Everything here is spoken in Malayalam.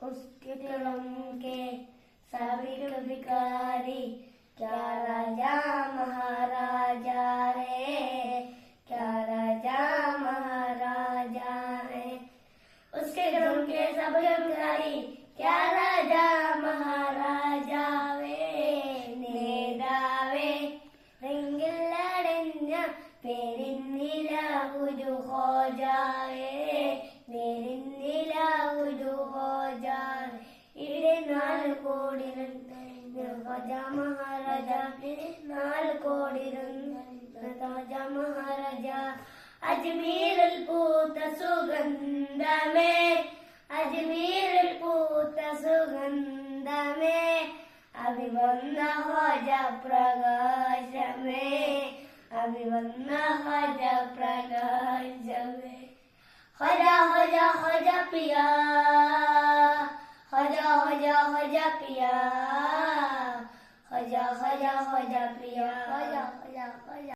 उसके कलम के सभी भिखारी, क्या राजा महाराजा रे, क्या राजा महाराजा है। उसके कलम के सभी भिखारी, क्या राजा महाराजा वे। നേതാവേ റിങ്കിലടഞ്ഞ പേരിന്നില ഒരു ഹോജാവേ, നേരിന്നില ഒരു ഹോജാവേ. ഇവിടെ 4 കോടി രാജ മഹാരാജ, 4 കോടി രാജ മഹാരാജ. അജ്മീരിൽ പൂത്ത സുഗന്ധമേ, അജ്മീരിൽ പൂത്ത സുഗന്ധമേ, അഭിവന്ന ഹോജ പ്രകാശമേ, അഭിവന്ന ഹോജ പ്രകാശമേ. ഹോജ ഹോജ ഹോജ പിയാ, ഹോജ ഹോജ ഹോജ പിയാ, ഹോജ ഹോജ ഹോജ പിയാ, ഹോജ ഹോജ ഹോജ.